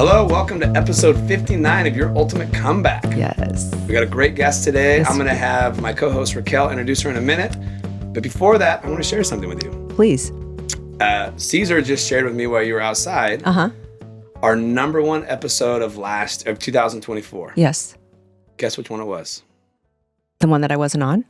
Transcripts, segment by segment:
Hello, welcome to episode 59 of Your Ultimate Comeback. Yes. We got a great guest today. Yes. I'm going to have my co-host Raquel introduce her in a minute. But before that, I want to share something with you. Please. Caesar just shared with me while you were outside our number one episode of 2024. Yes. Guess which one it was? The one that I wasn't on?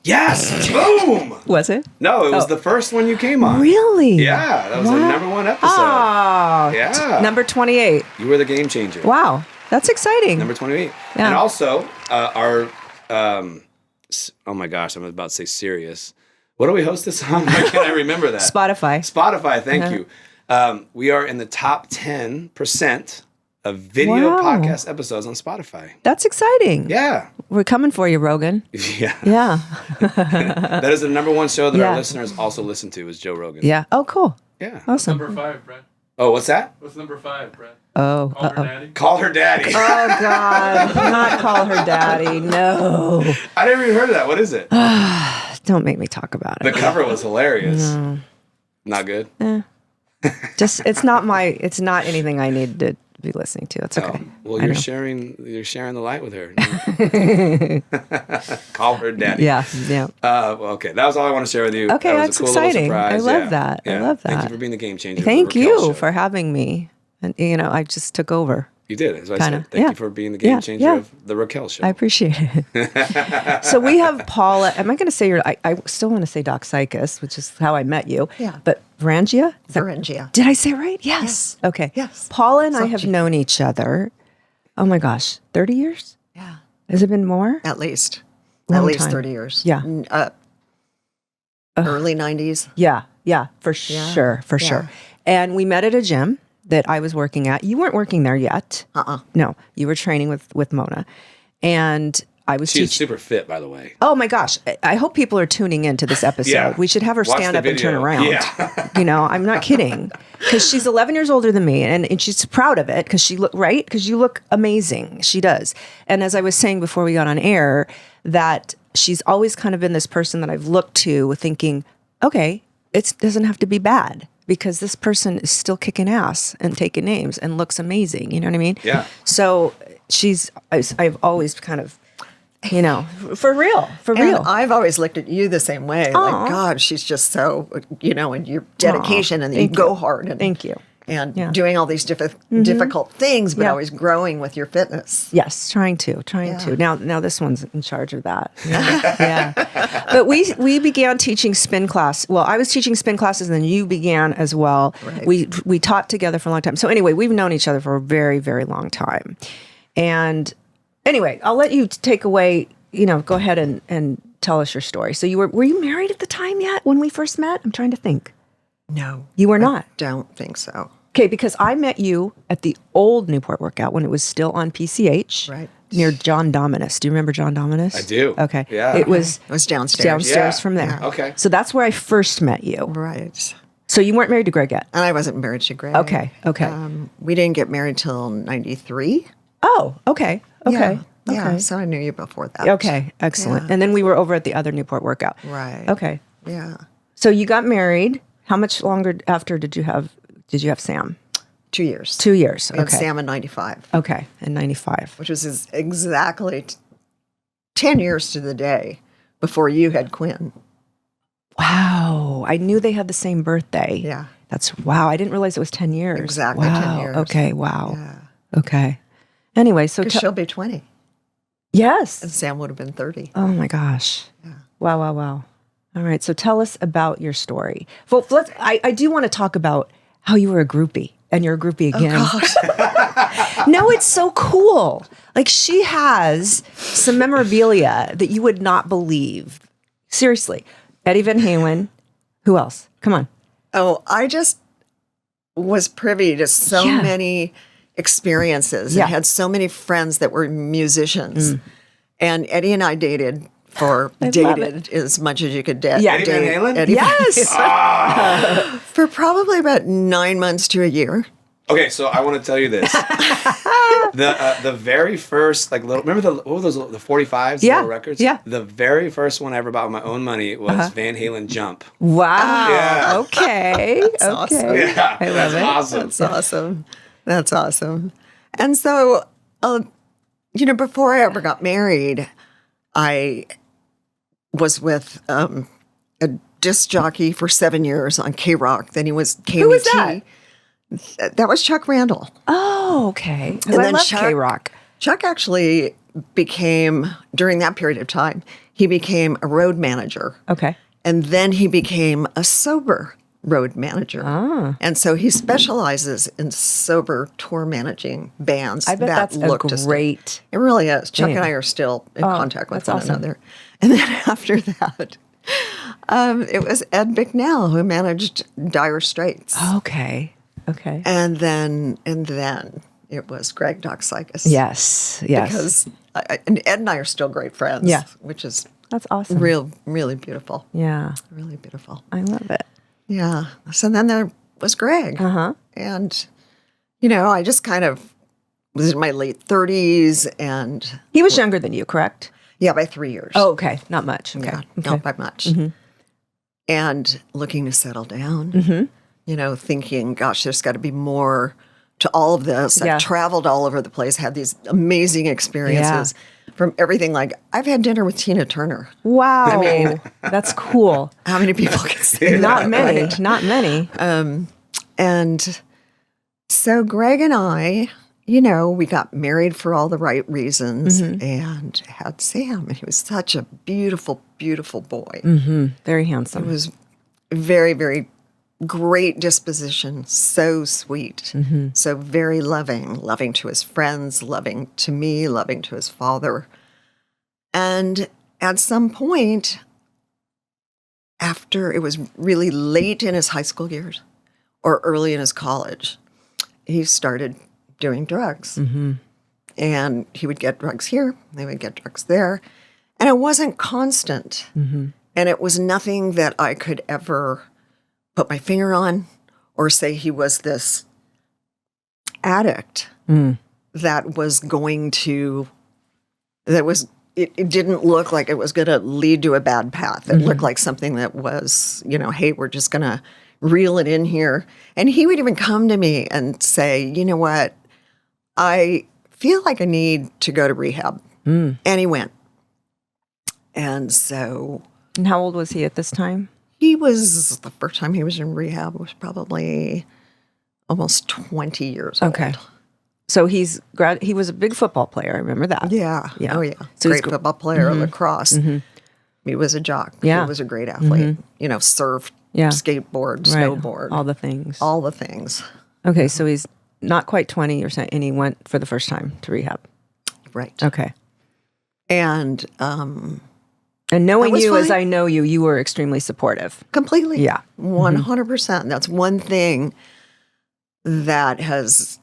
Yes! Boom! Was it? No, it was the first one you came on. Really? Yeah, that was the number one episode. Oh, Yeah. Number 28. You were the game changer. Wow. That's exciting. Number 28. Yeah. And also, oh my gosh, I'm about to say Sirius. What do we host this on? Why can't I remember that? Spotify, thank you. We are in the top 10% of video podcast episodes on Spotify. That's exciting. Yeah. We're coming for you, Rogan. Yeah. Yeah. That is the number one show that our listeners also listen to is Joe Rogan. Yeah. Oh, cool. Yeah. Awesome. Number 5, Brad. Oh, what's that? What's number 5, Brad? Oh. Call her daddy. Call her daddy. Oh, God. Not call her daddy. No. I never even heard of that. What is it? Don't make me talk about it. The cover was hilarious. No. Not good? It's not anything I need to be listening to. It's okay. Well, you're sharing the light with her. Call her daddy. Yeah. Okay, that was all I want to share with you. Okay, that was that's a cool little exciting. surprise. I love that. I love that. Thank you for being the game changer. Thank for the Raquel you show. for having me. And, I just took over. You did, as I Kinda. said. Thank you for being the game changer of the Raquel show. I appreciate it. So we have Paula. Am I going to say I still want to say doxychus, which is how I met you. Yeah. But Verrengia? Verrengia. Did I say it right? Yes. Okay. Yes. Paula and I have known each other, oh my gosh, 30 years? Yeah. Has it been more? At least. Long At least time. 30 years. Yeah. Early 90s. Yeah, for sure. And we met at a gym that I was working at. You weren't working there yet. No, you were training with Mona. And I was She's super fit, by the way. Oh my gosh. I hope people are tuning into this episode. Yeah. We should have her Watch stand the up and turn video. around. Yeah. I'm not kidding. Because she's 11 years older than me, and she's proud of it because because you look amazing. She does. And as I was saying before we got on air, that she's always kind of been this person that I've looked to thinking, okay, it doesn't have to be bad because this person is still kicking ass and taking names and looks amazing. You know what I mean? Yeah. So I've always kind of, for real. And I've always looked at you the same way. Aw. Like, God, she's just so, and your dedication and you go hard. And, Thank you. And doing all these difficult things, but always growing with your fitness. Yes, trying to. Now this one's in charge of that. Yeah. But we began teaching spin class. Well, I was teaching spin classes, and then you began as well. Right. We taught together for a long time. So anyway, we've known each other for a very, very long time. And anyway, I'll let you take away. Go ahead and tell us your story. So were you married at the time yet when we first met? I'm trying to think. No. You were not? Don't think so. Okay, because I met you at the old Newport Workout when it was still on PCH. Right. Near John Dominus. Do you remember John Dominus? I do. Okay. Yeah. It was downstairs. Yeah. from there. Yeah. Okay. So that's where I first met you. Right. So you weren't married to Greg yet? And I wasn't married to Greg. Okay. We didn't get married till 93. Oh, okay. Okay. Yeah. So I knew you before that. Okay. Excellent. Yeah. And then we were over at the other Newport Workout. Right. Okay. Yeah. So you got married. How much longer after did you have Sam? 2 years. 2 years. We had Okay. Sam in 95. Okay. In 95. Which was exactly 10 years to the day before you had Quinn. Wow. I knew they had the same birthday. Yeah. Wow. I didn't realize it was 10 years. Exactly, Wow. 10 years. Okay. Wow. Yeah. Okay. Anyway, so Because she'll be 20. yes. And Sam would have been 30. Oh my gosh. Yeah. Wow. All right. So tell us about your story. Well, I do want to talk about how you were a groupie and you're a groupie again. Oh, No, it's so cool. Like she has some memorabilia that you would not believe. Seriously. Eddie Van Halen. Who else? Come on. Oh, I just was privy to so many experiences. Yeah. I had so many friends that were musicians. And Eddie and I dated as much as you could date. Yeah. Eddie Van Halen? Eddie Van Yes. Halen. For probably about 9 months to a year. Okay, so I want to tell you this. The very first remember what were those the 45s, the little records? Yeah. The very first one I ever bought with my own money was Van Halen Jump. Wow. Yeah. Okay. That's awesome. Okay. Yeah, I love that's it. awesome. That's awesome. That's awesome. And so, before I ever got married, I was with a disc jockey for 7 years on K-Rock. Then he was KMT. Who was that? That was Chuck Randall. Oh, okay. Because And I then love K-Rock. Chuck actually became, during that period of time, he became a road manager. Okay. And then he became a sober road manager. And so he specializes in sober tour managing bands. I bet that's a great. It really is. Chuck thing. and I are still in contact with that's one awesome. another. And then after that, it was Ed Bicknell who managed Dire Straits. Okay. Okay. And then it was Greg Doxykis. Yes. Because and Ed and I are still great friends. Yeah. Which is That's awesome. really beautiful. Yeah. Really beautiful. I love it. Yeah. So then there was Greg. And, I just kind of was in my late 30s and. He was younger than you, correct? Yeah, by 3 years. Oh, okay. Not much. Okay. Yeah, Okay. not by much. And looking to settle down, thinking, gosh, there's got to be more to all of this. Yeah. I've traveled all over the place, had these amazing experiences from everything. Like, I've had dinner with Tina Turner. Wow. I mean, that's cool. How many people can say that? Not many. right? Not many. And so Greg and I, we got married for all the right reasons and had Sam. And he was such a beautiful, beautiful boy. Very handsome. He was very, very great disposition, so sweet, so very loving to his friends, loving to me, loving to his father. And at some point, after it was really late in his high school years or early in his college, he started doing drugs. And he would get drugs here, they would get drugs there. And it wasn't constant. And it was nothing that I could ever put my finger on or say he was this addict that was going to, it didn't look like it was going to lead to a bad path. It looked like something that was, hey, we're just going to reel it in here. And he would even come to me and say, you know what, I feel like I need to go to rehab. And he went. And so. And how old was he at this time? The first time he was in rehab was probably almost 20 years old. Okay. So he was a big football player. I remember that. Yeah. Yeah. Oh, yeah. So great football player, lacrosse. He was a jock. Yeah. He was a great athlete. Surfed, skateboard, snowboard. All the things. All the things. Okay, so he's not quite 20 or something, and he went for the first time to rehab. Right. Okay. And knowing you fine. as I know you, you were extremely supportive. completely. Yeah. 100%. That's one thing that has,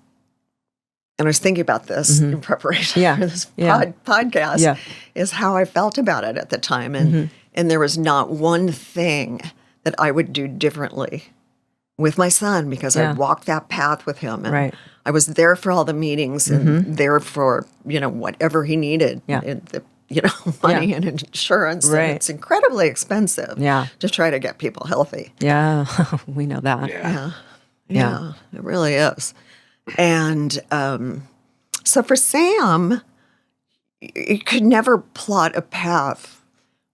and I was thinking about this in preparation for this podcast, is how I felt about it at the time. And there was not one thing that I would do differently with my son because I walked that path with him. And I was there for all the meetings and there for, whatever he needed. Yeah. Money and insurance. Right. And it's incredibly expensive to try to get people healthy. Yeah, we know that. Yeah, it really is. And so for Sam, you could never plot a path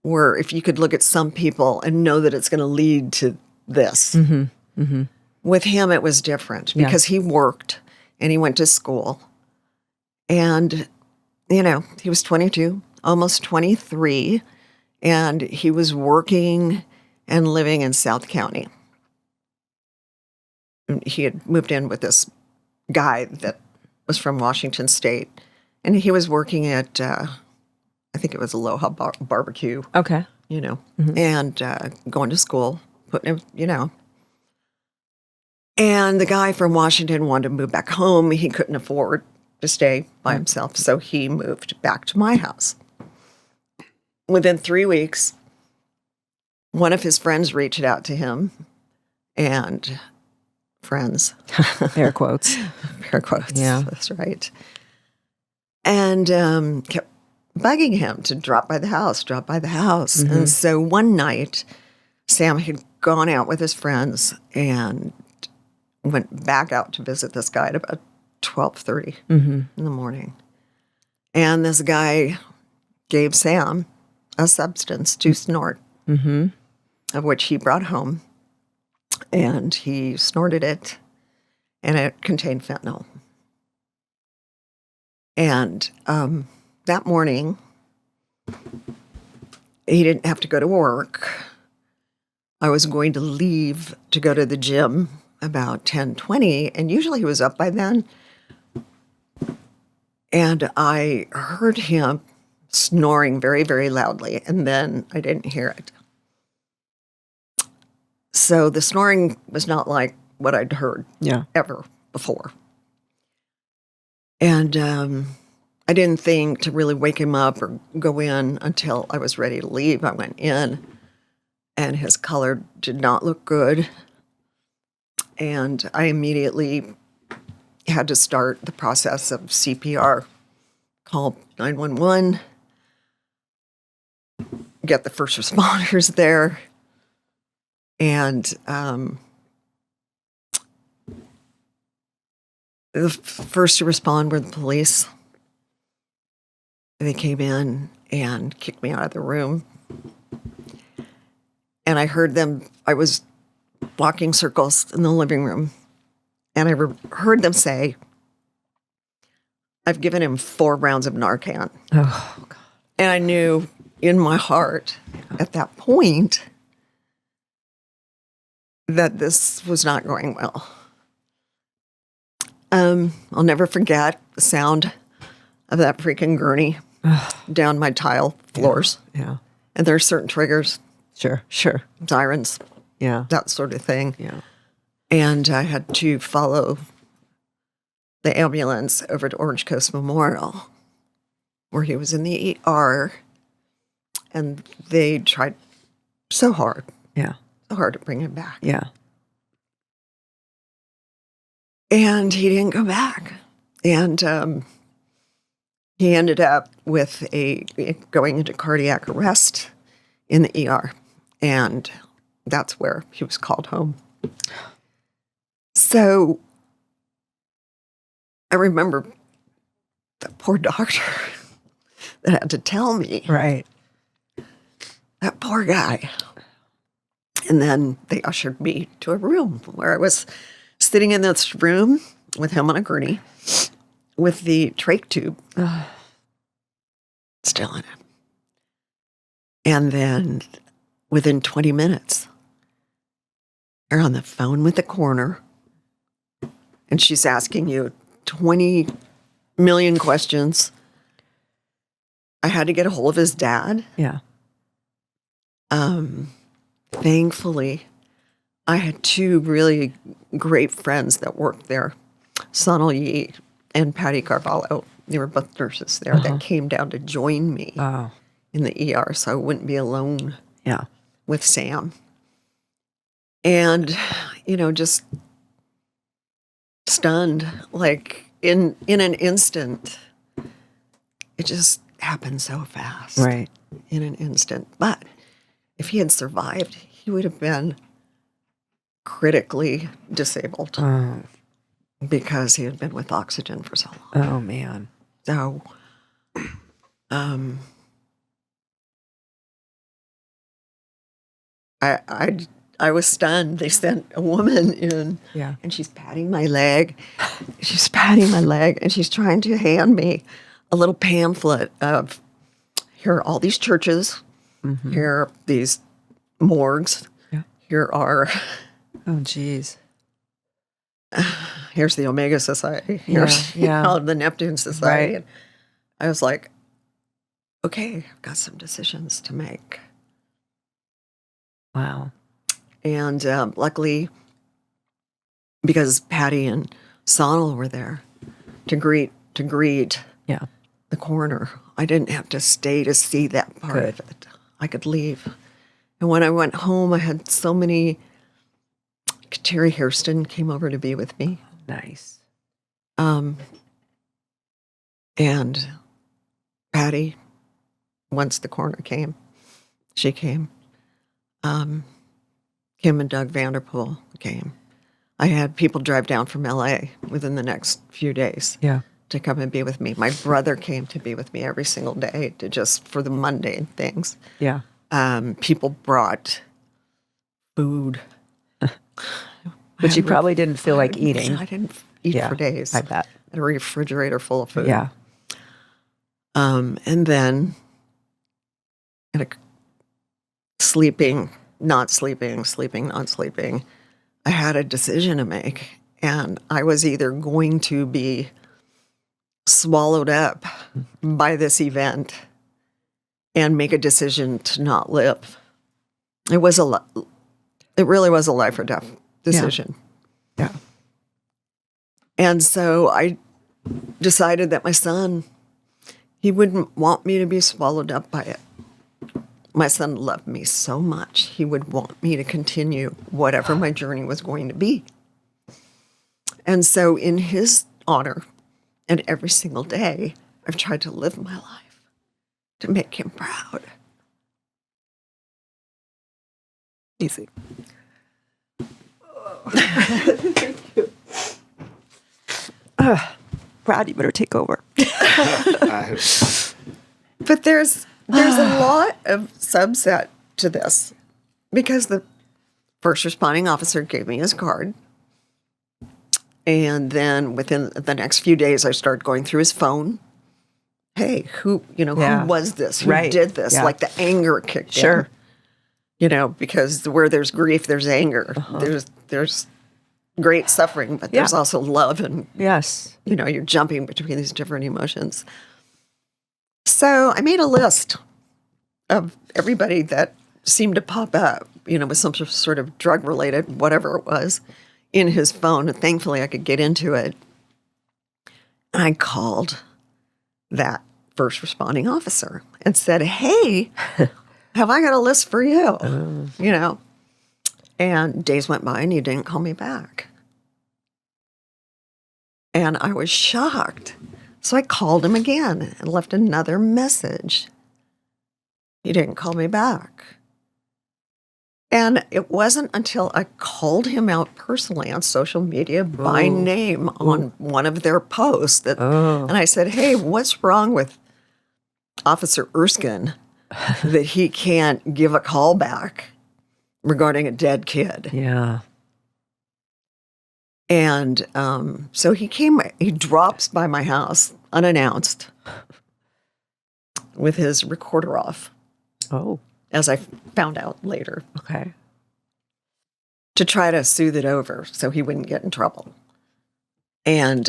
where if you could look at some people and know that it's going to lead to this. With him, it was different because he worked and he went to school. And, he was 22, almost 23, and he was working and living in South County. He had moved in with this guy that was from Washington State, and he was working at, I think it was Aloha Barbecue. Okay. And going to school, putting him, And the guy from Washington wanted to move back home. He couldn't afford to stay by himself, so he moved back to my house. Within 3 weeks, one of his friends reached out to him, and friends. Air quotes. Air quotes. Yeah. That's right. And kept bugging him to drop by the house. And so one night, Sam had gone out with his friends and went back out to visit this guy at about 12:30 in the morning. And this guy gave Sam a substance to snort, of which he brought home. And he snorted it, and it contained fentanyl. And that morning, he didn't have to go to work. I was going to leave to go to the gym about 10:20, and usually he was up by then. And I heard him snoring very, very loudly, and then I didn't hear it. So the snoring was not like what I'd heard ever before. And I didn't think to really wake him up or go in until I was ready to leave. I went in, and his color did not look good. And I immediately had to start the process of CPR, call 911, get the first responders there. And the first to respond were the police. They came in and kicked me out of the room. And I heard them, I was walking circles in the living room, and I heard them say, "I've given him 4 rounds of Narcan." Oh, God. And I knew in my heart at that point that this was not going well. I'll never forget the sound of that freaking gurney down my tile floors. Yeah. And there are certain triggers, Sure. sirens, that sort of thing. Yeah. And I had to follow the ambulance over to Orange Coast Memorial, where he was in the ER, and they tried so hard to bring him back. Yeah. And he didn't go back. And he ended up with going into cardiac arrest in the ER. And that's where he was called home. So I remember the poor doctor that had to tell me. Right. That poor guy. And then they ushered me to a room where I was sitting in this room with him on a gurney with the trach tube still in it. And then within 20 minutes, you're on the phone with the coroner, and she's asking you 20 million questions. I had to get a hold of his dad. Yeah. Thankfully, I had 2 really great friends that worked there, Sonal Yee and Patty Carvalho. They were both nurses there that came down to join me in the ER so I wouldn't be alone with Sam. And, just stunned, like in an instant. It just happened so fast. Right. In an instant. But if he had survived, he would have been critically disabled because he had been with oxygen for so long. Oh, man. So, I was stunned. They sent a woman in, and she's patting my leg. She's patting my leg, and she's trying to hand me a little pamphlet of, here are all these churches, here are these morgues, here are... Oh, geez. Here's the Omega Society. Here's the Neptune Society. Right. And I was like, okay, I've got some decisions to make. Wow. And luckily, because Patty and Sonal were there to greet the coroner, I didn't have to stay to see that part of it. I could leave. And when I went home, I had so many... Terry Hairston came over to be with me. Nice. And Patty, once the coroner came, she came. Kim and Doug Vanderpool came. I had people drive down from LA within the next few days to come and be with me. My brother came to be with me every single day for the mundane things. Yeah. People brought food. But you probably didn't feel like eating. I didn't eat for days. I bet. I had a refrigerator full of food. Yeah. And then sleeping, not sleeping, sleeping, not sleeping. I had a decision to make, and I was either going to be swallowed up by this event and make a decision to not live. It really was a life or death decision. Yeah. And so I decided that my son, he wouldn't want me to be swallowed up by it. My son loved me so much, he would want me to continue whatever my journey was going to be. And so in his honor, and every single day, I've tried to live my life to make him proud. Easy. Brad, you better take over. But there's a lot of subset to this, because the first responding officer gave me his card. And then within the next few days, I started going through his phone. Hey, who was this? Who did this? Yeah. Like the anger kicked in. Because where there's grief, there's anger. There's great suffering, but there's also love, and yes, you're jumping between these different emotions. So I made a list of everybody that seemed to pop up, with some sort of drug-related, whatever it was, in his phone. And thankfully, I could get into it. And I called that first responding officer and said, hey, have I got a list for you? And days went by and he didn't call me back. And I was shocked. So I called him again and left another message. He didn't call me back. And it wasn't until I called him out personally on social media by name on one of their posts and I said, hey, what's wrong with Officer Erskine that he can't give a call back regarding a dead kid? Yeah. And so he drops by my house unannounced with his recorder off. Oh. As I found out later. Okay. To try to soothe it over so he wouldn't get in trouble. And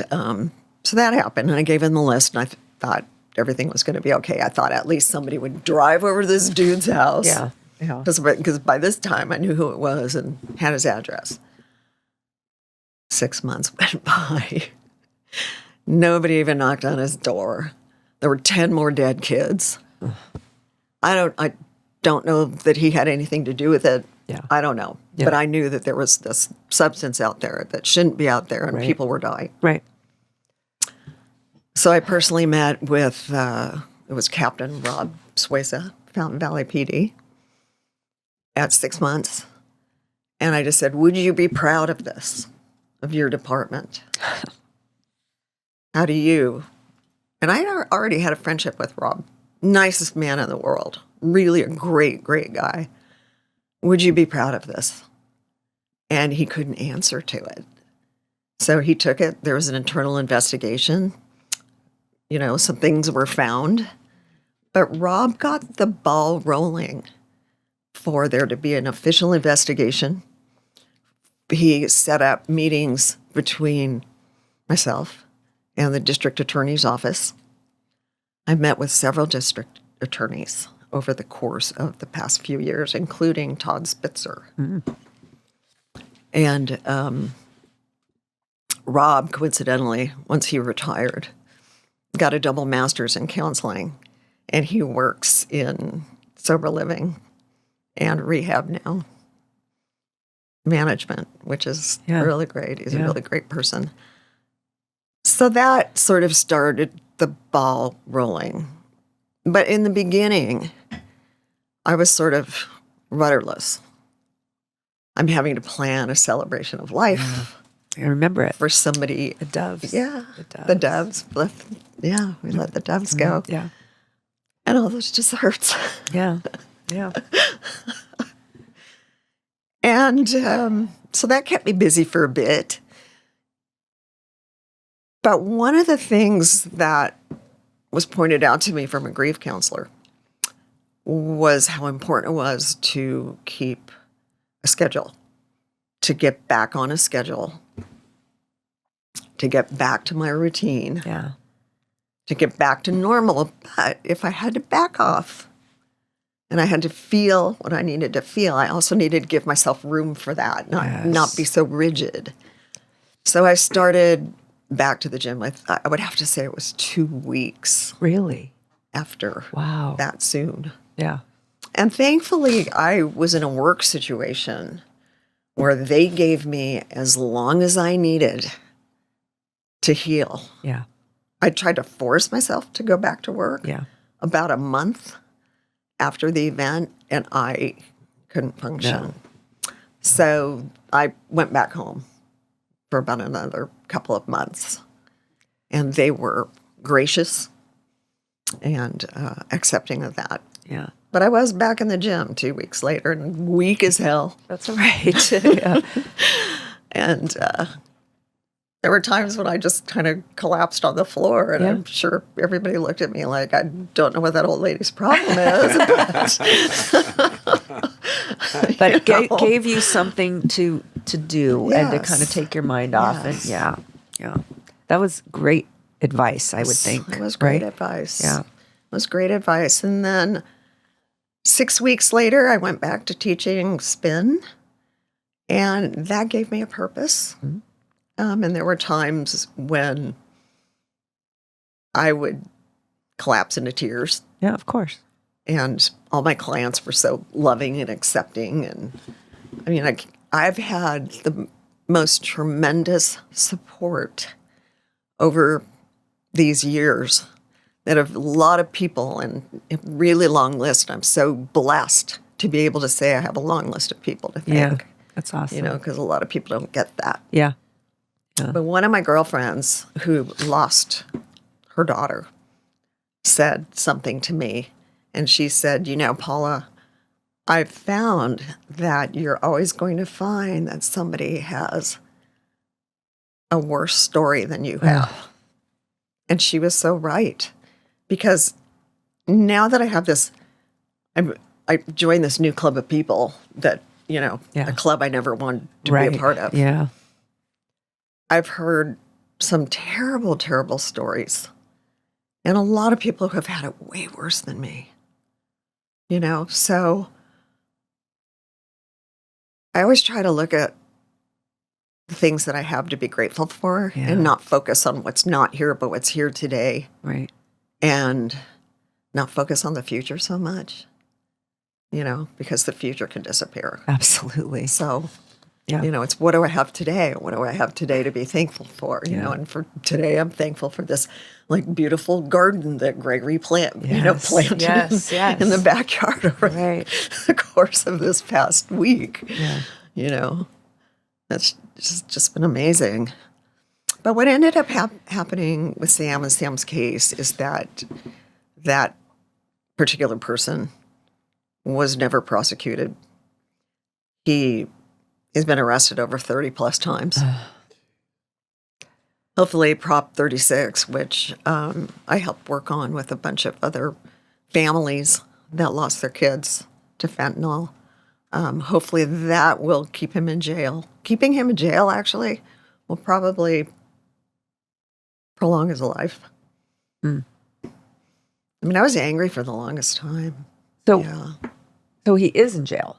so that happened, and I gave him the list, and I thought everything was going to be okay. I thought at least somebody would drive over to this dude's house. Yeah. Because by this time, I knew who it was and had his address. 6 months went by. Nobody even knocked on his door. There were 10 more dead kids. I don't know that he had anything to do with it. Yeah. I don't know. Yeah. But I knew that there was this substance out there that shouldn't be out there, and people were dying. Right. So I personally met with, it was Captain Rob Sueza, Fountain Valley PD, at 6 months. And I just said, would you be proud of this, of your department? How do you? And I already had a friendship with Rob. Nicest man in the world. Really a great, great guy. Would you be proud of this? And he couldn't answer to it. So he took it. There was an internal investigation. Some things were found. But Rob got the ball rolling for there to be an official investigation. He set up meetings between myself and the district attorney's office. I met with several district attorneys over the course of the past few years, including Todd Spitzer. Mm-hmm. And Rob, coincidentally, once he retired, got a double master's in counseling, and he works in sober living and rehab now. Management, which is really great. He's a really great person. So that sort of started the ball rolling. But in the beginning, I was sort of rudderless. I'm having to plan a celebration of life I remember it. for somebody. The doves. Yeah, The doves. the doves. We let the doves go. Yeah. And all those desserts. Yeah. Yeah. And so that kept me busy for a bit. But one of the things that was pointed out to me from a grief counselor was how important it was to keep a schedule, to get back on a schedule, to get back to my routine, Yeah. to get back to normal. But if I had to back off and I had to feel what I needed to feel, I also needed to give myself room for that, not be so rigid. So I started back to the gym. I would have to say it was 2 weeks Really? after Wow. that soon. Yeah. And thankfully, I was in a work situation where they gave me as long as I needed to heal. Yeah. I tried to force myself to go back to work Yeah. about a month after the event, and I couldn't function. No. So I went back home for about another couple of months. And they were gracious and accepting of that. Yeah. But I was back in the gym 2 weeks later and weak as hell. That's all right. Yeah. And there were times when I just kind of collapsed on the floor, and Yeah. I'm sure everybody looked at me like, I don't know what that old lady's problem is. But it You know? gave you something to do and to Yes. kind of take your mind off. And Yes. yeah. Yeah. That was great advice, I would think. It was great right? advice. Yeah. It was great advice. And then 6 weeks later, I went back to teaching spin, and that gave me a purpose. Mm-hmm. And there were times when I would collapse into tears, Yeah, of course. and all my clients were so loving and accepting. And I mean, I've had the most tremendous support over these years that a lot of people, and a really long list. I'm so blessed to be able to say I have a long list of people to thank. Yeah. That's awesome. You know, because a lot of people don't get that. Yeah. But one of my girlfriends who lost her daughter said something to me. And she said, you know, Paula, I've found that you're always going to find that somebody has a worse story than you have. And she was so right. Because now that I have this, I joined this new club of people that, you know, Yeah. a club I never wanted to Right. be a part of. Yeah. I've heard some terrible, terrible stories. And a lot of people who have had it way worse than me. You know, so I always try to look at the things that I have to be grateful for Yeah. and not focus on what's not here, but what's here today, Right. and not focus on the future so much, you know, because the future can disappear. Absolutely. So, Yeah. you know, it's what do I have today? What do I have today to be thankful for? You Yeah. know, and for today, I'm thankful for this like beautiful garden that Gregory planted Yes. Yes. Yes. in the backyard over Right. the course of this past week. Yeah. You know, that's just been amazing. But what ended up happening with Sam and Sam's case is that that particular person was never prosecuted. He has been arrested over 30 plus times. Hopefully Prop 36, which I helped work on with a bunch of other families that lost their kids to fentanyl. Hopefully that will keep him in jail. Keeping him in jail, actually, will probably prolong his life. Mm. I mean, I was angry for the longest time. So, Yeah. so he is in jail.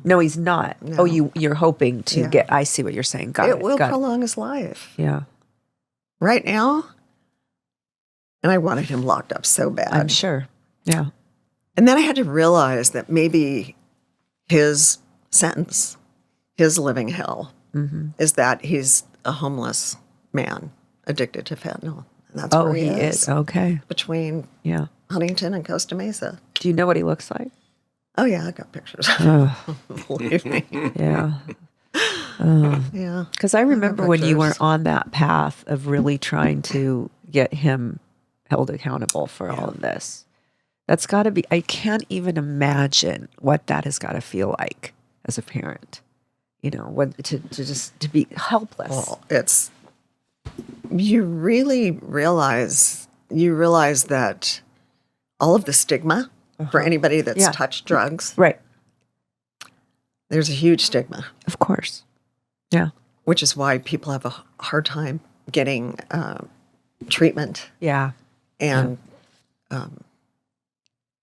No, he's not. No. Oh, you're hoping to Yeah. get. I see what you're saying. Got it. It will Got it. prolong his life. Yeah, Right now, and I wanted him locked up so bad. I'm sure. Yeah, And then I had to realize that maybe his sentence, his living hell, is that he's a homeless man addicted to fentanyl. And that's oh, where he is. Okay. between Yeah. Huntington and Costa Mesa. Do you know what he looks like? Oh, yeah, I got pictures. Believe me. Yeah. Yeah. Because I remember when you were pictures. on that path of really trying to get him held accountable for all of this. That's got to be, I can't even imagine what that has got to feel like as a parent, when to be helpless. Well, you really realize that all of the stigma for anybody that's touched drugs, Right. there's a huge stigma, Of course. Yeah. which is why people have a hard time getting treatment Yeah. and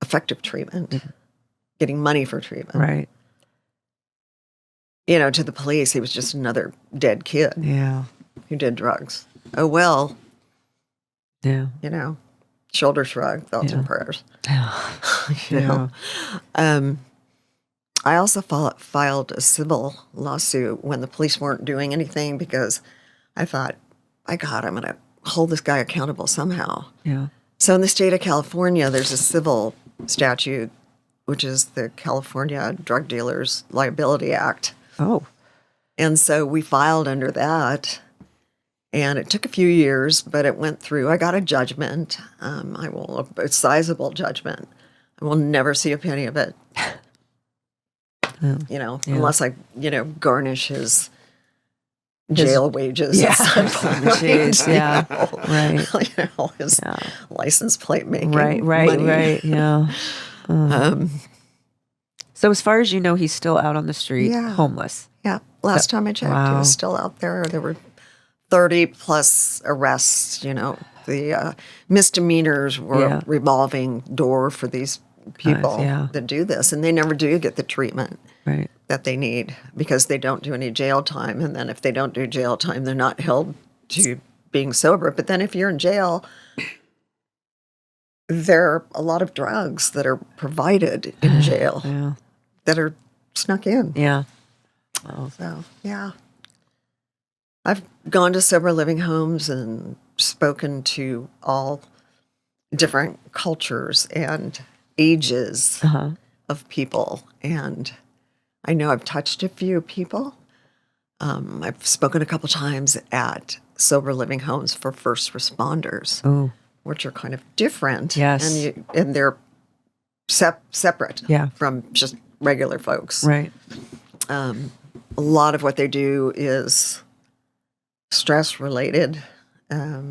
effective treatment, getting money for treatment. Right. To the police, he was just another dead kid Yeah. who did drugs. Oh, well, Yeah. shoulder shrug, thoughts and prayers. Yeah. I also filed a civil lawsuit when the police weren't doing anything because I thought, my God, I'm going to hold this guy accountable somehow. Yeah. So in the state of California, there's a civil statute, which is the California Drug Dealers Liability Act. Oh. And so we filed under that. And it took a few years, but it went through. I got a judgment. A sizable judgment. I will never see a penny of it. Unless I, garnish his jail wages. Yeah. Jeez, yeah. Right. His license plate making. Right. money. Yeah. So as far as you know, he's still out on the street, Yeah. homeless. Yeah. Last time I checked, he was still out there. There were 30 plus arrests. The misdemeanors were a revolving door for these people that do this, and they never do get the treatment that they need because they don't do any jail time. And then if they don't do jail time, they're not held to being sober. But then if you're in jail, there are a lot of drugs that are provided in jail that are snuck in. Yeah. So, yeah. I've gone to sober living homes and spoken to all different cultures and ages of people. And I know I've touched a few people. I've spoken a couple times at sober living homes for first responders, which are kind of different. Yes. And they're separate from just regular folks. Right. A lot of what they do is stress related, a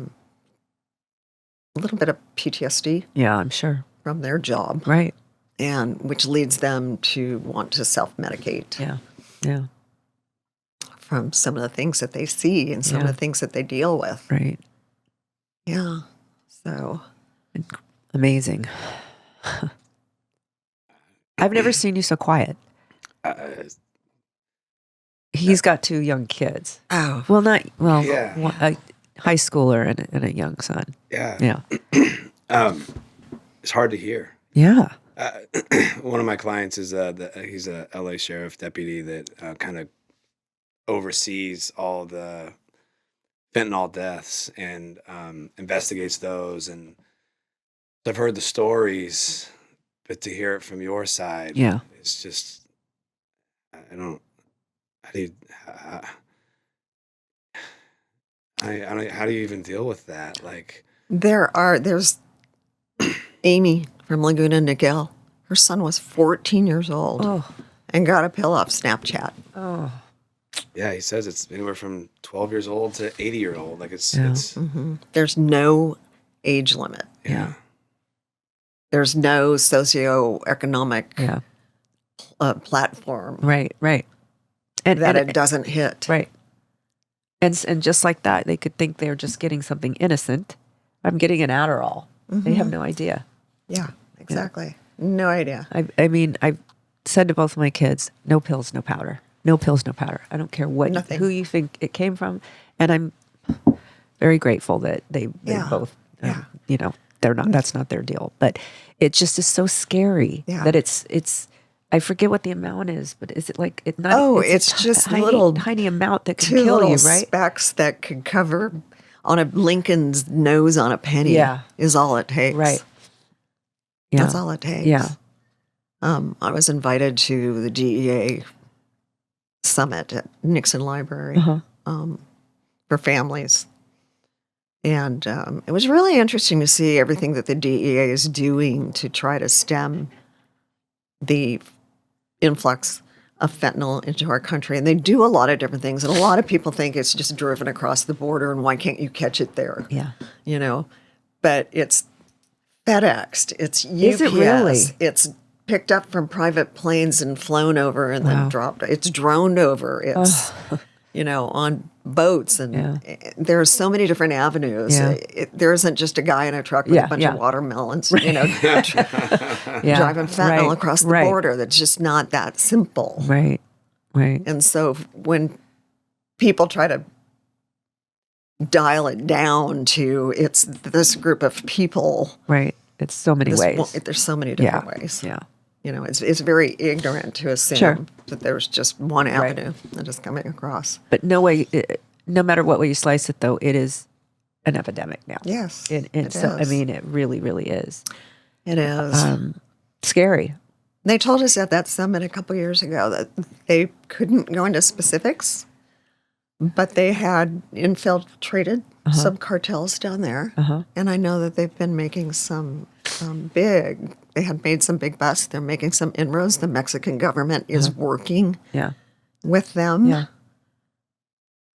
little bit of PTSD. Yeah, I'm sure. From their job. Right. And which leads them to want to self-medicate. Yeah. Yeah. From some of the things that they see and some of the things that they deal with. Right. Yeah. So. Amazing. I've never seen you so quiet. He's got 2 young kids. Oh. Well, a high schooler and a young son. Yeah. It's hard to hear. Yeah. One of my clients is he's a LA sheriff deputy that kind of oversees all the fentanyl deaths and investigates those. And I've heard the stories, but to hear it from your side, it's just I don't. How do you? I don't. How do you even deal with that? Like There's Amy from Laguna Niguel. Her son was 14 years old and got a pill off Snapchat. Oh. Yeah, he says it's anywhere from 12 years old to 80-year-old. Like it's There's no age limit. Yeah. There's no socioeconomic platform. Right. And it doesn't hit. Right. And just like that, they could think they're just getting something innocent. I'm getting an Adderall. They have no idea. Yeah, exactly. No idea. I mean, I've said to both of my kids, no pills, no powder. No pills, no powder. I don't care who you think it came from. And I'm very grateful that they both, that's not their deal. But it just is so scary that it's, I forget what the amount is, but is it like, it's not, it's just tiny, little tiny amount that can 2 kill you, little right? specks that could cover on a Lincoln's nose on a penny is all it takes. Right. Yeah. That's all it takes. Yeah. I was invited to the DEA summit at Nixon Library for families. And it was really interesting to see everything that the DEA is doing to try to stem the influx of fentanyl into our country. And they do a lot of different things. And a lot of people think it's just driven across the border and why can't you catch it there? Yeah. You know, but it's FedExed, it's UPS, Is it really? It's picked up from private planes and flown over and then dropped. It's droned over. It's, you know, on boats. And there are so many different avenues. Yeah. There isn't just a guy in a truck with a bunch of watermelons, you know, driving fentanyl across the border. That's just not that simple. Right. And so when people try to dial it down to it's this group of people. Right. It's so many ways. There's so many different ways. Yeah. You know, it's very ignorant to assume that there's just one avenue that is coming across. But no matter what way you slice it, though, it is an epidemic now. Yes. It so, I mean, it really, really is. It is. Scary. They told us at that summit a couple years ago that they couldn't go into specifics, but they had infiltrated some cartels down there. And I know that they've been making they had made some big busts. They're making some inroads. The Mexican government is working with them.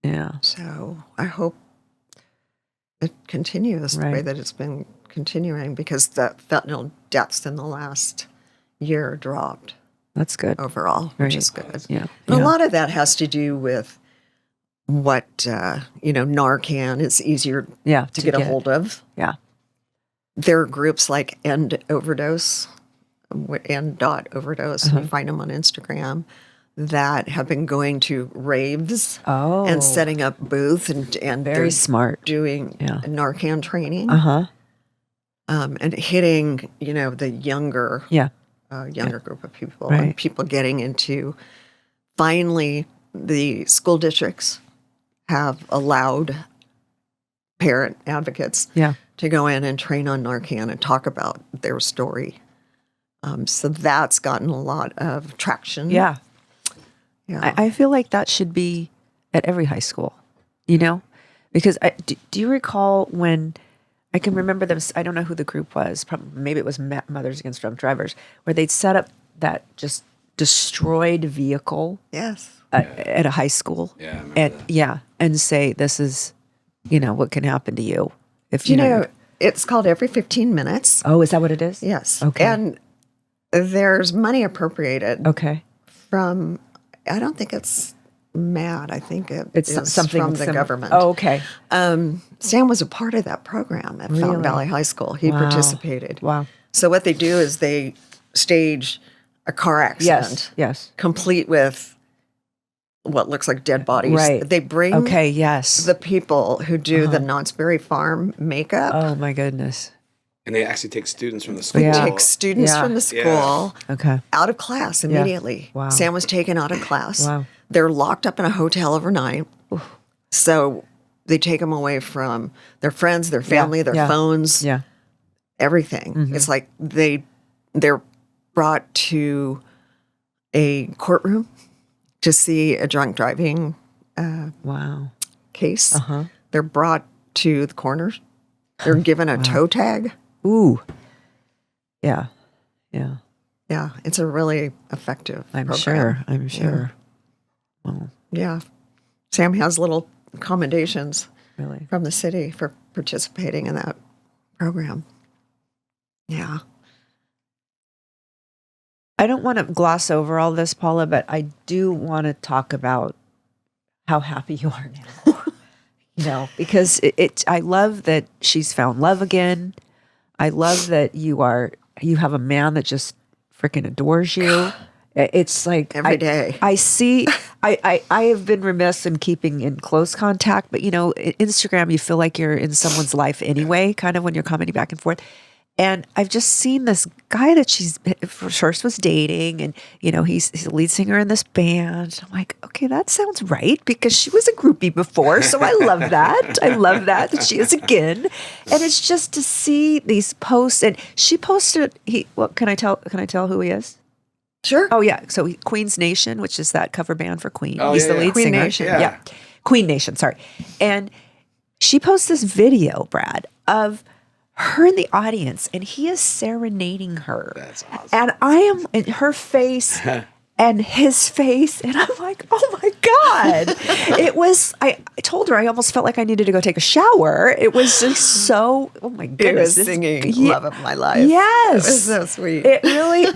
Yeah. So I hope it continues the way that it's been continuing, because the fentanyl deaths in the last year dropped. That's good. Overall, which is good. Yeah. And a lot of that has to do with what, Narcan is easier to get a hold of. Yeah. There are groups like End Overdose, End.Overdose, you find them on Instagram, that have been going to raves and setting up booths and very smart doing Narcan training. And hitting, the younger group of people, and people getting into, finally, the school districts have allowed parent advocates to go in and train on Narcan and talk about their story. So that's gotten a lot of traction. Yeah. I feel like that should be at every high school, because do you recall when, I can remember them, I don't know who the group was, probably, maybe it was Mothers Against Drunk Drivers, where they'd set up that just destroyed vehicle at a high school. Yeah, I remember that. And say, this is, what can happen to you. If it's called Every 15 Minutes. Oh, is that what it is? Yes. Okay. And there's money appropriated from, I don't think it's MAD. I think it's something from the government. Oh, okay. Sam was a part of that program at Fountain Valley High School. He participated. Wow. So what they do is they stage a car accident. Yes. Complete with what looks like dead bodies. Right. They bring the people who do the Knott's Berry Farm makeup. Oh, my goodness. And they actually take students from the school. They take students from the school out of class immediately. Wow. Sam was taken out of class. Wow. They're locked up in a hotel overnight. Oof. So they take them away from their friends, their family, their phones, everything. Mm-hmm. It's like they're brought to a courtroom to see a drunk driving case. They're brought to the corners. They're given a toe tag. Ooh. Yeah. Yeah. Yeah, it's a really effective program. I'm sure. Well, yeah. Sam has little commendations really from the city for participating in that program. Yeah. I don't want to gloss over all this, Paula, but I do want to talk about how happy you are now. Because I love that she's found love again. I love that you have a man that just freaking adores you. It's like every day. I have been remiss in keeping in close contact, but Instagram, you feel like you're in someone's life anyway, kind of when you're commenting back and forth. And I've just seen this guy that she's first was dating, and he's the lead singer in this band. I'm like, okay, that sounds right, because she was a groupie before, so I love that. I love that she is again, and it's just to see these posts. And she posted. Can I tell who he is? Sure. Oh yeah. So Queen's Nation, which is that cover band for Queen. Oh, He's yeah, the yeah. lead Queen singer. Nation. Yeah. Queen Nation. Sorry. And she posts this video, Brad, of her in the audience, and he is serenading her. That's awesome. And I am in her face and his face, and I'm like, oh my God. It was, I told her I almost felt like I needed to go take a shower. It was just so, oh my It goodness. was singing Yeah. Love of My Life. Yes. It was so sweet. It really,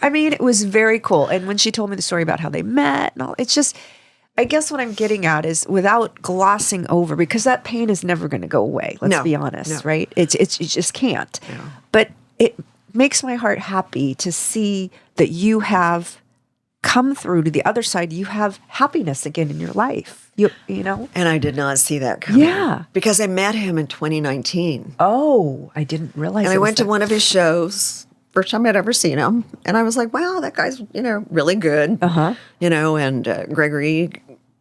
I mean, it was very cool. And when she told me the story about how they met and all, it's just, I guess what I'm getting at is without glossing over, because that pain is never going to go away. Let's No, be honest, no. right? It just can't. But it makes my heart happy to see that you have come through to the other side. You have happiness again in your life. You know? And I did not see that coming. Yeah. Because I met him in 2019. Oh, I didn't realize. And it I was went to that- one of his shows. First time I'd ever seen him. And I was like, wow, that guy's, really good. And Gregory.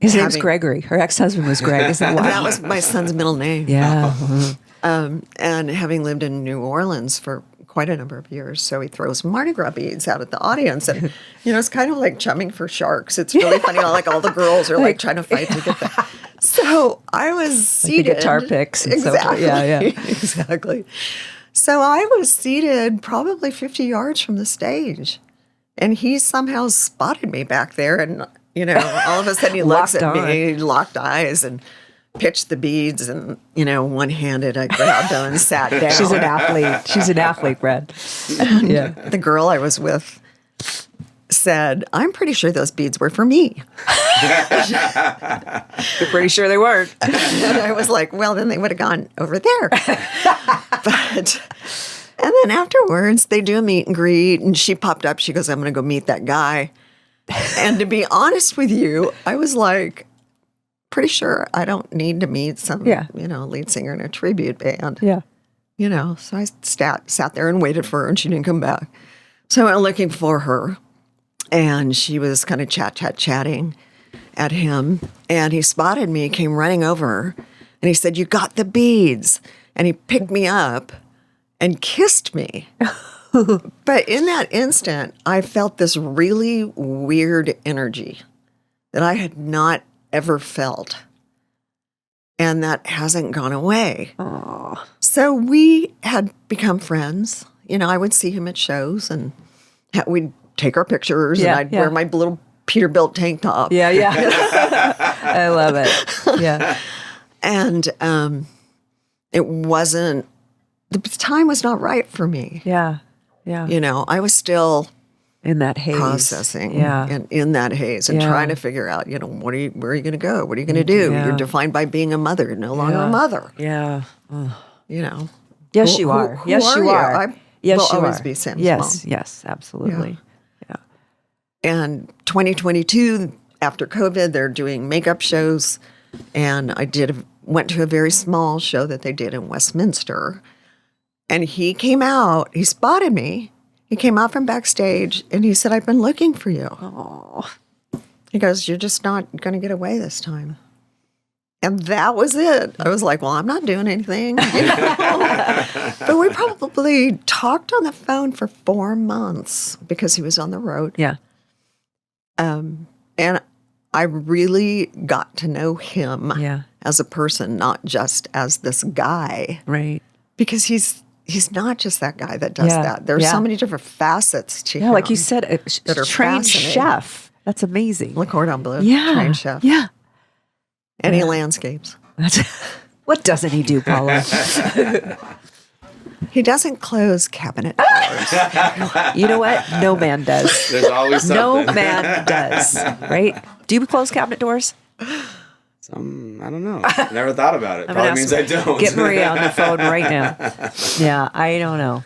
His name's having- Gregory. Her ex-husband was Greg. Isn't that That wild? was my son's middle name. Yeah. And having lived in New Orleans for quite a number of years, so he throws Mardi Gras beads out at the audience. And, it's kind of like chumming for sharks. It's really funny. Like all the girls are like trying to fight to get that. So I was the seated. guitar picks and so forth. Exactly. Yeah. Exactly. So I was seated probably 50 yards from the stage. And he somehow spotted me back there. And, all of a sudden he looks Locked at me, locked eyes, and pitched the beads. And, one-handed, I grabbed them and sat down. She's an athlete. She's an athlete, Brad. Yeah. The girl I was with said, I'm pretty sure those beads were for me. You're pretty sure they weren't. And I was like, well, then they would have gone over there. And then afterwards, they do a meet and greet, and she popped up. She goes, I'm going to go meet that guy. And to be honest with you, I was like, pretty sure I don't need to meet some, lead singer in a tribute band. Yeah. So I sat there and waited for her, and she didn't come back. So I went looking for her, and she was kind of chatting at him, and he spotted me, came running over, and he said, you got the beads. And he picked me up and kissed me. But in that instant, I felt this really weird energy that I had not ever felt. And that hasn't gone away. Oh. So we had become friends. I would see him at shows, and we'd take our pictures, and I'd wear my little Peterbilt tank top. Yeah. I love it. Yeah. And it wasn't, the time was not right for me. Yeah. I was still In that haze. processing Yeah. and in that haze and Yeah. trying to figure out, where are you going to go? What are you going to do? Yeah. You're defined by being a mother, no longer a mother. Yeah. Who- Yes, you are. who Yes, are you you? are. I Yes, will you always are. be Sam's Yes. mom. Yes. Absolutely. And 2022, after COVID, they're doing makeup shows. And I went to a very small show that they did in Westminster. And he came out, he spotted me. He came out from backstage and he said, I've been looking for you. Oh. He goes, you're just not going to get away this time. And that was it. I was like, well, I'm not doing anything. But we probably talked on the phone for 4 months because he was on the road. Yeah. And I really got to know him as a person, not just as this guy. Right. Because he's not just that guy that does Yeah. that. There's Yeah. so many different facets to him. Yeah. Like you said, a that are trained fascinating. chef. That's amazing. Le Cordon Bleu, Yeah. trained chef. Yeah. And he landscapes. What doesn't he do, Paula? He doesn't close cabinet doors. You know what? No man does. There's always No something. man does. Right? Do you close cabinet doors? I don't know. Never thought about it. I'm gonna Probably means I don't. Get Maria on the phone right now. Yeah, I don't know.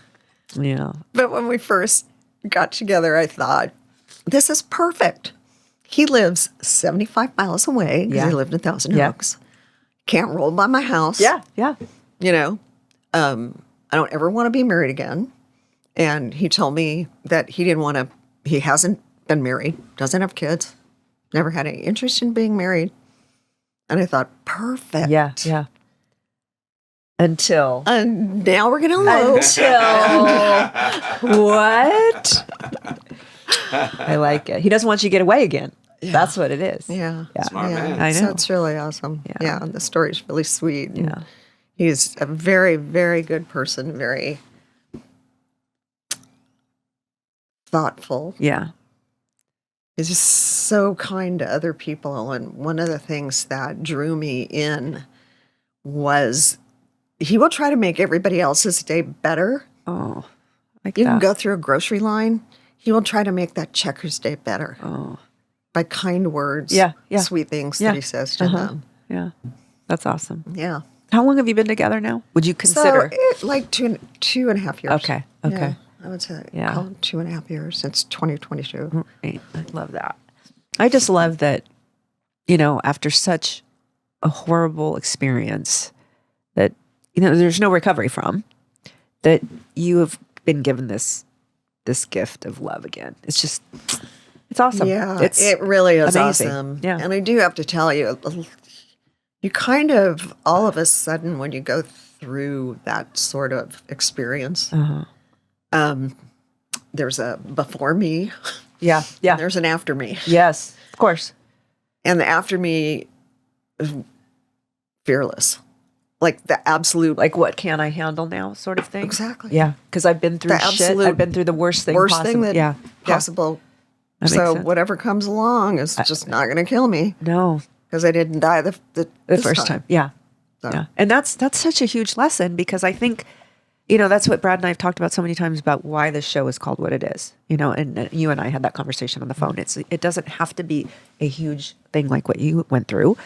Yeah. But when we first got together, I thought, this is perfect. He lives 75 miles away because Yeah. he lived in Thousand Yeah. Oaks. Can't roll by my house. Yeah. I don't ever want to be married again. And he told me that he hasn't been married, doesn't have kids, never had any interest in being married. And I thought, perfect. Yeah. Until. And now we're going to elope. Until. What? I like it. He doesn't want you to get away again. That's what it is. Yeah. Smart man. I know. So it's really awesome. Yeah. And the story's really sweet. And Yeah. he's a very, very good person, very thoughtful. Yeah. He's just so kind to other people. And one of the things that drew me in was he will try to make everybody else's day better. Oh, like You that. can go through a grocery line. He will try to make that checker's day better by kind words, Yeah, yeah. sweet things Yeah. that he says to them. Yeah. That's awesome. Yeah. How long have you been together now? Would you So consider? like two and a half years. Okay, okay. Yeah, I would say Yeah. call it 2.5 years since 2022. Right. I love that. I just love that, after such a horrible experience that, there's no recovery from, that you have been given this gift of love again. It's just, it's awesome. Yeah, It's it really is amazing. awesome. Yeah. And I do have to tell you, you kind of, all of a sudden, when you go through that sort of experience, there's a before me, Yeah. Yeah. there's an after me. Yes. Of course. And the after me is fearless. Like the absolute Like, what can I handle now sort of thing? Exactly. Yeah. Because I've been through The shit. absolute I've been through the worst thing worst possible. thing that yeah. possible. That makes So sense. whatever comes along is just not going to kill me No. because I didn't die the this First time. Yeah. So. Yeah. And that's such a huge lesson, because I think, that's what Brad and I have talked about so many times about why this show is called what it is, and you and I had that conversation on the phone. It doesn't have to be a huge thing like what you went through.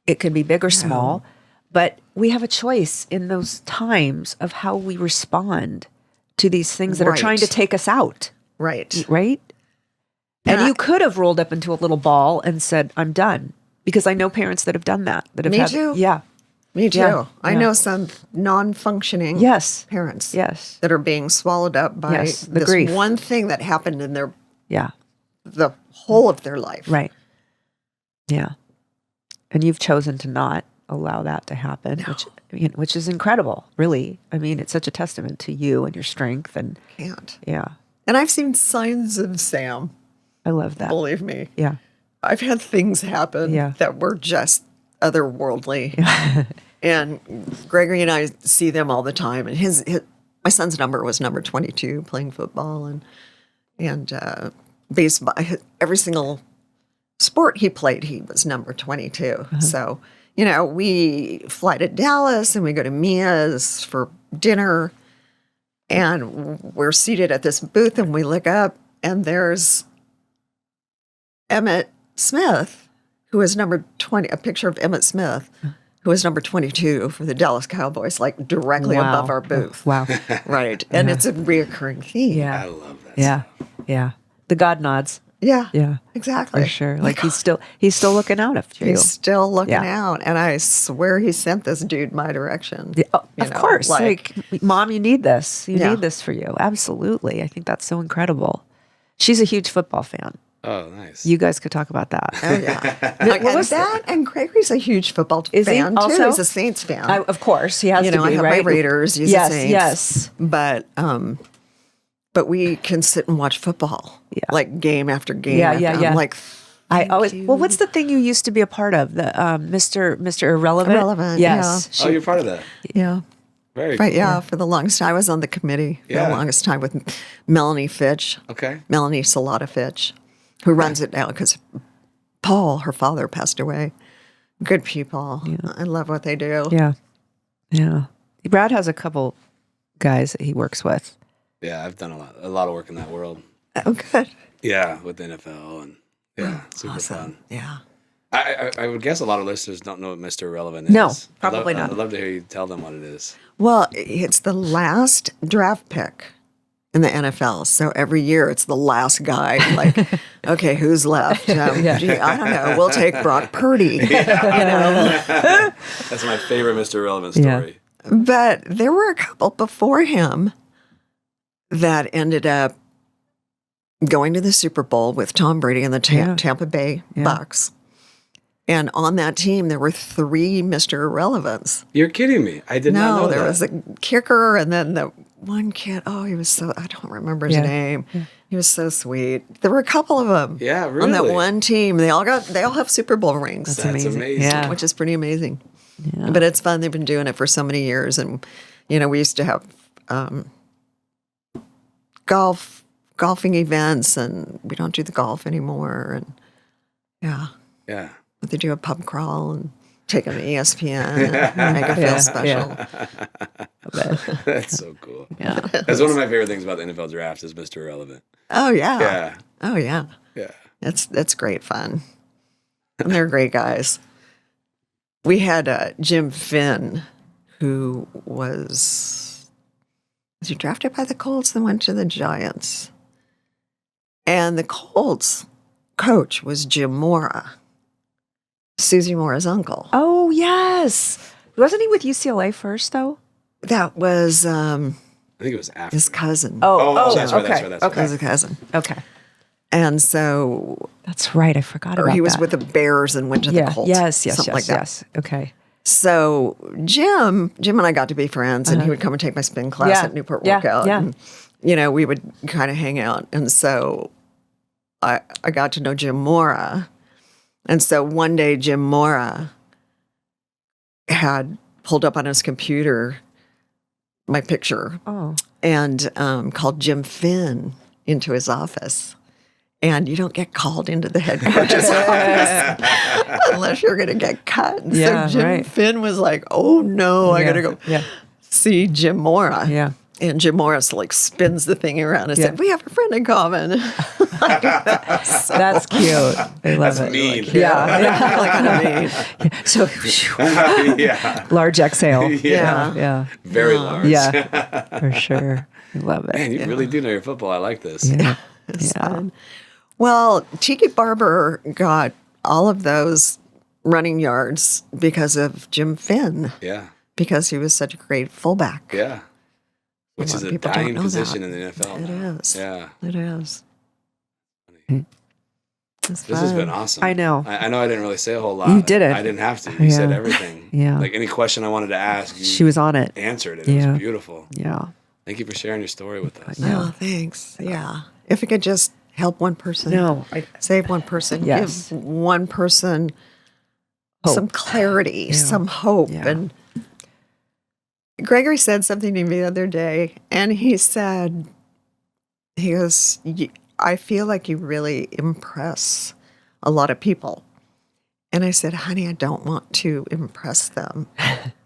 It could be big or small, but we have a choice in those times of how we respond to these things that are trying to Right. take us out. Right. Right. And And you could have rolled up into a little ball and said, I'm done. Because I know parents that have done that. That have Me had, too. Yeah. Me too. Yeah. I Yeah. know some non-functioning Yes. parents Yes. that are being swallowed up by Yes, the this grief. one thing that happened in Yeah. the whole of their life. Right. Yeah. And you've chosen to not allow that to happen, which is incredible, really. I mean, it's such a testament to you and your strength. And Can't. yeah, And I've seen signs of Sam, I love that. believe me. Yeah. I've had things happen Yeah. that were just otherworldly. And Gregory and I see them all the time. And my son's number was number 22, playing football and baseball. Every single sport he played, he was number 22. So, we fly to Dallas and we go to Mia's for dinner. And we're seated at this booth and we look up and there's Emmett Smith, who is number 20, a picture of Emmett Smith, who is number 22 for the Dallas Cowboys, like directly Wow. above our booth. Wow. Right. And it's a reoccurring theme. Yeah. I love that. Yeah. Yeah. The God nods. Yeah. Yeah. Exactly. For sure. Like he's still looking out after you. He's still looking Yeah. out. And I swear he sent this dude my direction. Yeah, You of know, course. Like, Mom, you need this. You Yeah. need this for you. Absolutely. I think that's so incredible. She's a huge football fan. Oh, nice. You guys could talk about that. Oh, yeah. And Gregory's a huge football Is he fan, too. also? He's a Saints fan. Of course, he has to I be, have right? my Raiders. He's Yes, a Saints. yes. But we can sit and watch football, like game after game. Yeah, after, yeah, yeah. I'm like, I always. you. Well, what's the thing you used to be a part of? The Mr. Irrelevant. Irrelevant, Yes. Oh, you're part of that. yeah. Very But cool. yeah, for the longest time, I was on the committee for Yeah. the longest time with Melanie Fitch, Okay. Melanie Salata Fitch, who runs it now because Paul, her father, passed away. Good people. I love what they do. Yeah. Yeah. Brad has a couple guys that he works with. Yeah, I've done a lot of work in that world. Oh, good. Yeah, with the NFL and super fun. Yeah. I would guess a lot of listeners don't know what Mr. Irrelevant is. No, probably not. I'd love to hear you tell them what it is. Well, it's the last draft pick in the NFL. So every year it's the last guy. Like, okay, who's left? Gee, I don't know. We'll take Brock Purdy. That's my favorite Mr. Irrelevant story. But there were a couple before him that ended up going to the Super Bowl with Tom Brady and the Tampa Bay Bucks. And on that team, there were 3 Mr. Irrelevants. You're kidding me. I did not know that. There was a kicker and then the one kid. Oh, he was so, I don't remember his Yeah. name. He was so sweet. There were a couple of them. Yeah, On that really? one team. They all have Super Bowl rings, That's amazing. Yeah. which is pretty amazing. But it's fun. They've been doing it for so many years. And, we used to have golfing events, and we don't do the golf anymore. And Yeah. but they do a pub crawl and take them to ESPN and make it feel special. That's so cool. Yeah. That's one of my favorite things about the NFL draft is Mr. Irrelevant. Oh yeah. Yeah. Oh yeah. Yeah. That's great fun. And they're great guys. We had Jim Finn, who was he drafted by the Colts and went to the Giants. And the Colts coach was Jim Mora, Susie Mora's uncle. Oh, yes. Wasn't he with UCLA first, though? That was I think it was after. his cousin. Oh, that's right. okay. That's right. That's That right. was a cousin. Okay. And so That's right. I forgot about that. he was with the Bears and went to the Colts. Yes, something like that. yes. Okay. So Jim and I got to be friends, and he would come and take my spin class Yeah. at Newport Yeah, Workout. yeah. And, we would kind of hang out. And so I got to know Jim Mora. And so one day Jim Mora had pulled up on his computer my picture Oh. and called Jim Finn into his office. And you don't get called into the head coach's office unless you're going to get cut. And Yeah, so Jim right. Finn was like, oh no, I got to go Yeah. see Jim Mora. Yeah. And Jim Morris spins the thing around and said, we have a friend in common. That's cute. I love That's it. mean. Yeah. Like, kind of mean. So, Yeah. large exhale. Yeah. Yeah. Very large. Yeah. For sure. I love it. Man, you really do know your football. I like this. Yeah. It's Yeah. fun. Well, Tiki Barber got all of those running yards because of Jim Finn, Yeah. because he was such a great fullback. Yeah. Which lot is of a people don't dying know position that. in the NFL. It now. is. Yeah. It is. It's This has fun. been awesome. I know. I know I didn't really say a whole lot. You didn't. I didn't have to. You said Yeah. everything. Yeah. Like any question I wanted to ask, you She was on it. answered it. It Yeah. was beautiful. Yeah. Thank you for sharing your story with us. Yeah. Oh, thanks. Yeah. If it could just help one person. No. Save one person. Yes. Give one person Hope. some clarity, some hope. Yeah. And Gregory said something to me the other day, and he goes, I feel like you really impress a lot of people. And I said, honey, I don't want to impress them.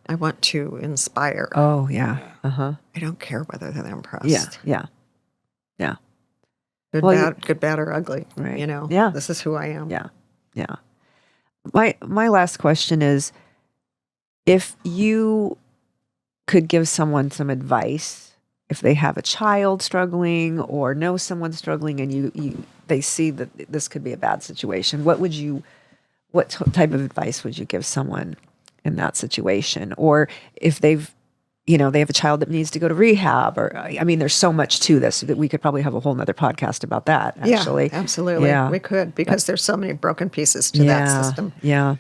I want to inspire. Oh, yeah. Uh-huh. I don't care whether they're impressed. Yeah. Yeah. Yeah. Good, Well, good, bad, or ugly. Right. Yeah. This is who I am. Yeah. Yeah. My last question is, if you could give someone some advice, if they have a child struggling or know someone struggling and they see that this could be a bad situation, what type of advice would you give someone in that situation? Or if they have a child that needs to go to rehab, or, I mean, there's so much to this that we could probably have a whole nother podcast about that, actually. Yeah, absolutely. Yeah. We could, because there's so many broken pieces to that system. Yeah.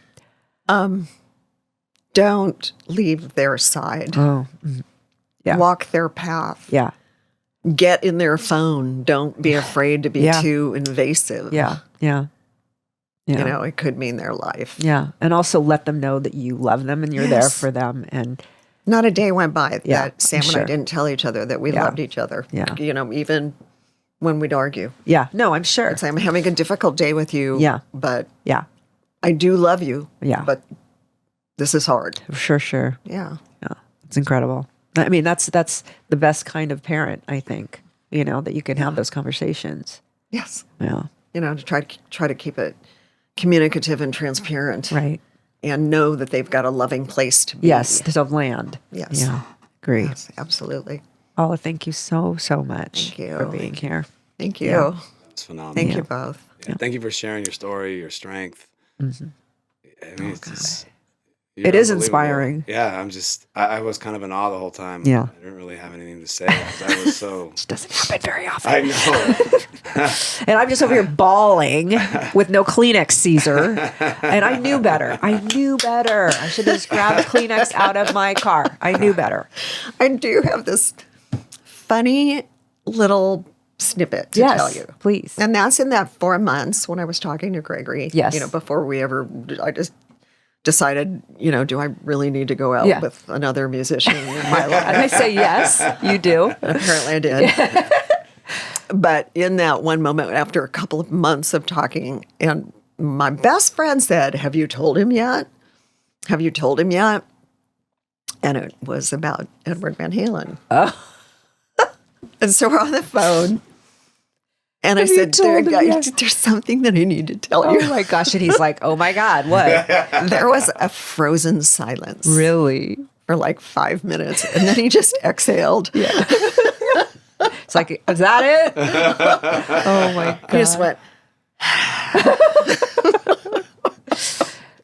Don't leave their side. Oh, mhm. Yeah. Walk their path. Yeah. Get in their phone. Don't be afraid to be Yeah. too invasive. Yeah. Yeah. Yeah. It could mean their life. Yeah. And also let them know that you love them and you're there Yes. for them. And Not a day went by Yeah, that Sam and sure. I didn't tell each other that we Yeah. loved each other. Yeah. Even when we'd argue. yeah, no, I'm sure. I'd say, I'm having a difficult day with you. Yeah. But Yeah. I do love you. Yeah. But this is hard. Sure. Yeah. Yeah. It's incredible. I mean, that's the best kind of parent, I think, that you can have those conversations. Yes. Yeah. To try to keep it communicative and transparent. Right. And know that they've got a loving place to be. Yes. There's a land. Yes. Yeah. Agree. Yes, absolutely. Paula, thank you so much Thank you. for being here. Thank you. Yeah. It's phenomenal. Thank you both. Yeah, thank you for sharing your story, your strength. Mm-hmm. I mean, It is inspiring. Yeah, I was kind of in awe the whole time. Yeah. I didn't really have anything to say. 'Cause I was so. It doesn't happen very often. I know. And I'm just over here bawling with no Kleenex, Caesar. And I knew better. I should have just grabbed Kleenex out of my car. I knew better. I do have this funny little snippet to tell you. Please. And that's in that 4 months when I was talking to Gregory. Yes. Before I just decided, do I really need to go out with another musician in my life? And I say, yes, you do. Apparently I did. But in that one moment, after a couple of months of talking, and my best friend said, have you told him yet? Have you told him yet? And it was about Edward Van Halen. Oh. And so we're on the phone. And I said, there's something that I need to tell you. Oh my gosh. And he's like, oh my God, what? There was a frozen silence. Really? For like 5 minutes. And then he just exhaled. Yeah. It's like, is that it? Oh my God. He just went.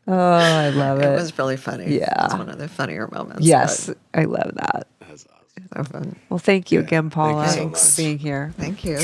Oh, I love it. It was really funny. Yeah. It's one of the funnier moments. Yes. I love that. That's awesome. So fun. Well, thank you again, Paula, Thank you so for much. being here. Thank you.